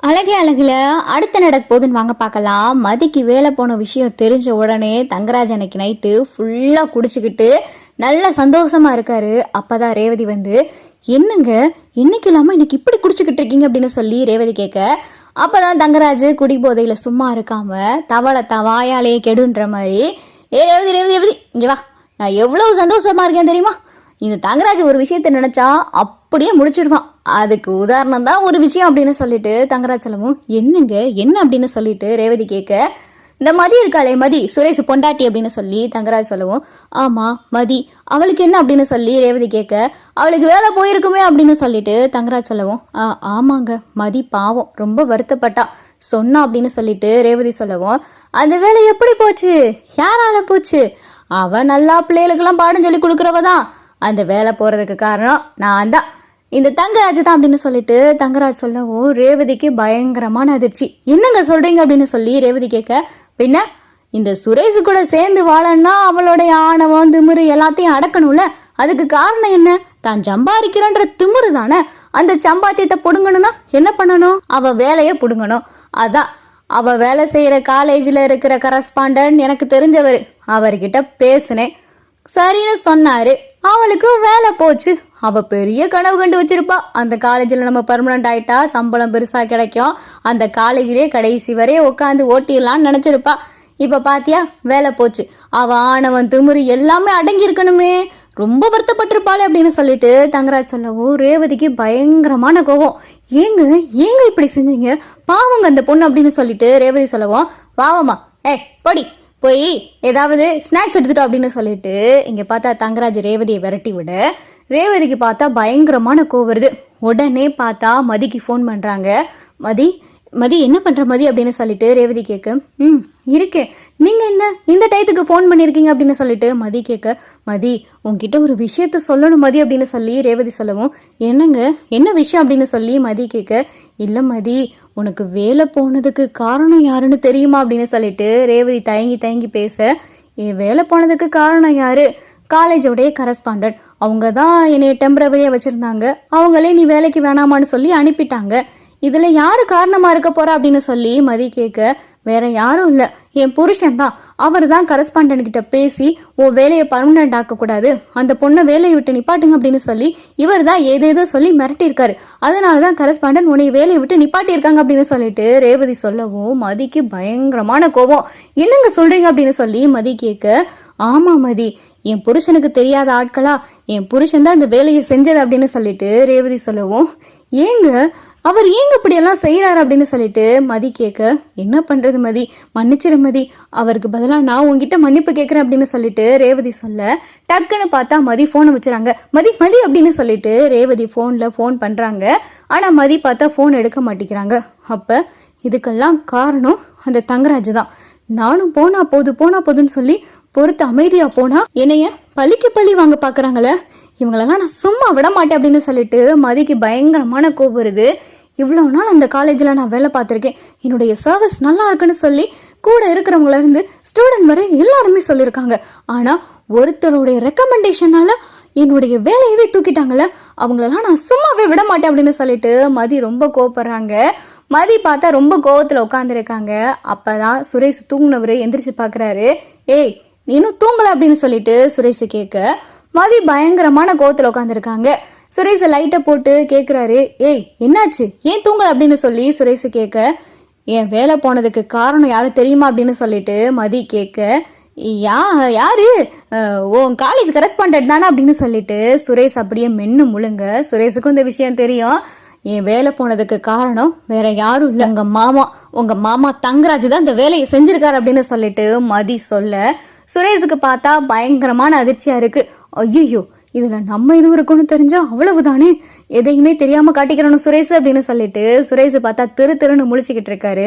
அழகே அழகுல அடுத்த நடக்க போதுன்னு வாங்க பார்க்கலாம். மதிக்கு வேலை போன விஷயம் தெரிஞ்ச உடனே தங்கராஜ் அன்னைக்கு நைட்டு ஃபுல்லா குடிச்சுக்கிட்டு நல்ல சந்தோஷமா இருக்காரு. அப்பதான் ரேவதி வந்து, என்னங்க இன்னைக்கு இல்லாம இன்னைக்கு இப்படி குடிச்சுக்கிட்டு இருக்கீங்க அப்படின்னு சொல்லி ரேவதி கேட்க, அப்பதான் தங்கராஜ் குடி போதையில சும்மா இருக்காம தவளை வாயாலேயே கெடுன்ற மாதிரி, ஏ ரேவதி ரேவதி ரேவதி இங்க வா, நான் எவ்வளவு சந்தோஷமா இருக்கேன் தெரியுமா, இந்த தங்கராஜ் ஒரு விஷயத்த நினைச்சா அப்படியே முடிச்சிருவான், அதுக்கு உதாரணம் தான் ஒரு விஷயம் அப்படின்னு சொல்லிட்டு தங்கராஜ் சொல்லவும், என்னங்க என்ன அப்படின்னு சொல்லிட்டு ரேவதி கேட்க, இந்த மதி இருக்காளே மதி சுரேஷ் பொண்டாட்டி அப்படின்னு சொல்லி தங்கராஜ் சொல்லவும், ஆமா மதி அவளுக்கு என்ன அப்படின்னு சொல்லி ரேவதி கேட்க, அவளுக்கு வேலை போயிருக்குமே அப்படின்னு சொல்லிட்டு தங்கராஜ் சொல்லவும், ஆமாங்க மதி பாவம் ரொம்ப வருத்தப்பட்டா சொன்னா அப்படின்னு சொல்லிட்டு ரேவதி சொல்லவும், அந்த வேலை எப்படி போச்சு, யாரால போச்சு, அவ நல்லா பிள்ளைகளுக்கெல்லாம் பாடம் சொல்லி கொடுக்குறவதான், அந்த வேலை போறதுக்கு காரணம் நான் தான், இந்த தங்கராஜ் தான் அப்படின்னு சொல்லிட்டு தங்கராஜ் சொல்லவும் ரேவதிக்கு பயங்கரமான அதிர்ச்சி. என்னங்க சொல்றீங்க அப்படின்னு சொல்லி ரேவதி கேட்க, பின்ன இந்த சுரேஷ் கூட சேர்ந்து வாழன்னா அவளுடைய ஆணவம் திமிரு எல்லாத்தையும் அடக்கணும்ல, அதுக்கு காரணம் என்ன, தான் சம்பாதிக்கிறன்ற திமிரு தானே, அந்த சம்பாத்தியத்தை புடுங்கணும்னா என்ன பண்ணணும், அவ வேலையை புடுங்கணும், அதான் அவ வேலை செய்யற காலேஜில் இருக்கிற கரஸ்பாண்டன்ட் எனக்கு தெரிஞ்சவர், அவர்கிட்ட பேசினேன், சரின்னு சொன்னாரு, அவளுக்கு வேலை போச்சு, அவ பெரிய கனவு கண்டு வச்சிருப்பா, அந்த காலேஜில் நம்ம பர்மனண்ட் ஆயிட்டா சம்பளம் பெருசா கிடைக்கும், அந்த காலேஜிலே கடைசி வரைய உட்காந்து ஓட்டிடலான்னு நினைச்சிருப்பா, இப்ப பாத்தியா வேலை போச்சு, அவ ஆணவன் திமிரு எல்லாமே அடங்கி இருக்கணுமே, ரொம்ப வருத்தப்பட்டிருப்பாளே அப்படின்னு சொல்லிட்டு தங்கராஜ் சொல்லவும் ரேவதிக்கு பயங்கரமான கோபம். ஏங்க ஏங்க இப்படி செஞ்சீங்க, பாவங்க அந்த பொண்ணு அப்படின்னு சொல்லிட்டு ரேவதி சொல்லவும், பாவமா படி போய் ஏதாவது ஸ்நாக்ஸ் எடுத்துட்டோம் அப்படின்னு சொல்லிட்டு இங்க பார்த்தா தங்கராஜ் ரேவதியை விரட்டி விட, ரேவதிக்கு பார்த்தா பயங்கரமான கோவம் வருது. உடனே பார்த்தா மதிக்கு ஃபோன் பண்றாங்க. மதி மதி என்ன பண்ற மதி அப்படின்னு சொல்லிட்டு ரேவதி கேட்க, இருக்கேன், நீங்க என்ன இந்த டயத்துக்கு ஃபோன் பண்ணிருக்கீங்க அப்படின்னு சொல்லிட்டு மதி கேட்க, மதி உங்ககிட்ட ஒரு விஷயத்த சொல்லணும் மதி அப்படின்னு சொல்லி ரேவதி சொல்லவும், என்னங்க என்ன விஷயம் அப்படின்னு சொல்லி மதி கேட்க, இல்ல மதி உனக்கு வேலை போனதுக்கு காரணம் யாருன்னு தெரியுமா அப்படின்னு சொல்லிட்டு ரேவதி தயங்கி தயங்கி பேச, என் வேலை போனதுக்கு காரணம் யாரு, காலேஜோடைய கரஸ்பாண்டன்ட், அவங்க தான் என்னைய டெம்பரவரியா வச்சிருந்தாங்க, அவங்களே நீ வேலைக்கு வேணாமான்னு சொல்லி அனுப்பிட்டாங்க, இதுல யாரு காரணமா இருக்க போறா அப்படின்னு சொல்லி மதி கேட்க, வேற யாரும் இல்ல என் புருஷன் தான், அவர் தான் கரஸ்பாண்டன்ட் கிட்ட பேசி உன் வேலையை பர்மனன்ட் ஆக்க கூடாது, அந்த பொண்ணை வேலையை விட்டு நிப்பாட்டுங்க அப்படின்னு சொல்லி இவர் தான் ஏதேதோ சொல்லி மிரட்டியிருக்காரு, அதனாலதான் கரஸ்பாண்டன்ட் உன்னை வேலையை விட்டு நிப்பாட்டி இருக்காங்க அப்படின்னு சொல்லிட்டு ரேவதி சொல்லவும் மதிக்கு பயங்கரமான கோபம். என்னங்க சொல்றீங்க அப்படின்னு சொல்லி மதி கேட்க, ஆமா மதி என் புருஷனுக்கு தெரியாத ஆட்களா, என் புருஷன் தான் இந்த வேலையை செஞ்சது அப்படின்னு சொல்லிட்டு ரேவதி சொல்லவும், ஏங்க அவர் ஏங்க இப்படி எல்லாம் செய்யறாரு அப்படின்னு சொல்லிட்டு மதி கேட்க, என்ன பண்றது மதி மன்னிச்சிரு மதி, அவருக்கு பதிலாக நான் உங்ககிட்ட மன்னிப்பு கேட்கறேன் அப்படின்னு சொல்லிட்டு ரேவதி சொல்ல, டக்குன்னு பார்த்தா மதி போனை வச்சுறாங்க. மதி மதி அப்படின்னு சொல்லிட்டு ரேவதி ஃபோன் பண்றாங்க. ஆனா மதி பார்த்தா ஃபோன் எடுக்க மாட்டேங்கிறாங்க. அப்ப இதுக்கெல்லாம் காரணம் அந்த தங்கராஜ் தான். நானும் போனா போதுன்னு சொல்லி பொறுத்து அமைதியா போனா என்னைய பழிக்கு பழி வாங்க பாக்குறாங்களே, இவங்களெல்லாம் நான் சும்மா விட மாட்டேன் அப்படின்னு சொல்லிட்டு மதிக்கு பயங்கரமான கோபம் வருது. இவ்வளவு நாள் அந்த காலேஜ்ல நான் வேலை பார்த்திருக்கேன், என்னுடைய சர்வீஸ் நல்லா இருக்குன்னு சொல்லி கூட இருக்கிறவங்கள இருந்து ஸ்டூடெண்ட் வரை எல்லாருமே சொல்லியிருக்காங்க, ஆனா ஒருத்தருடைய ரெக்கமெண்டேஷனால என்னுடைய வேலையவே தூக்கிட்டாங்கல்ல, அவங்களெல்லாம் நான் சும்மாவே விட மாட்டேன் அப்படின்னு சொல்லிட்டு மதி ரொம்ப கோபப்படுறாங்க. மதி பார்த்தா ரொம்ப கோவத்துல உட்காந்துருக்காங்க. அப்பதான் சுரேஷ் தூங்குனவரு எந்திரிச்சு பாக்குறாரு. ஏய் நீனும் தூங்கல அப்படின்னு சொல்லிட்டு சுரேஷ் கேட்க, மதி பயங்கரமான கோவத்துல உட்காந்துருக்காங்க. சுரேஷ் லைட்டை போட்டு கேட்குறாரு, ஏய் என்னாச்சு ஏன் தூங்கல அப்படின்னு சொல்லி சுரேஷ் கேட்க, என் வேலை போனதுக்கு காரணம் யாரும் தெரியுமா அப்படின்னு சொல்லிட்டு மதி கேட்க, யாரு உன் காலேஜ் கரஸ்பாண்டன்ட் தானே அப்படின்னு சொல்லிட்டு சுரேஷ் அப்படியே மென்னு முழுங்க. சுரேஷுக்கும் இந்த விஷயம் தெரியும், என் வேலை போனதுக்கு காரணம் வேற யாரும் இல்லை, உங்க மாமா தங்கராஜ் தான் இந்த வேலையை செஞ்சிருக்காரு அப்படின்னு சொல்லிட்டு மதி சொல்ல, சுரேஷுக்கு பார்த்தா பயங்கரமான அதிர்ச்சியா இருக்கு. ஐயோ இதுல நம்ம இது இருக்குன்னு தெரிஞ்சா அவ்வளவுதானே, எதையுமே தெரியாம காட்டிக்கிறணும் சுரேஷ் அப்படின்னு சொல்லிட்டு சுரேஷ் பார்த்தா திருன்னு முழிச்சுக்கிட்டு இருக்காரு.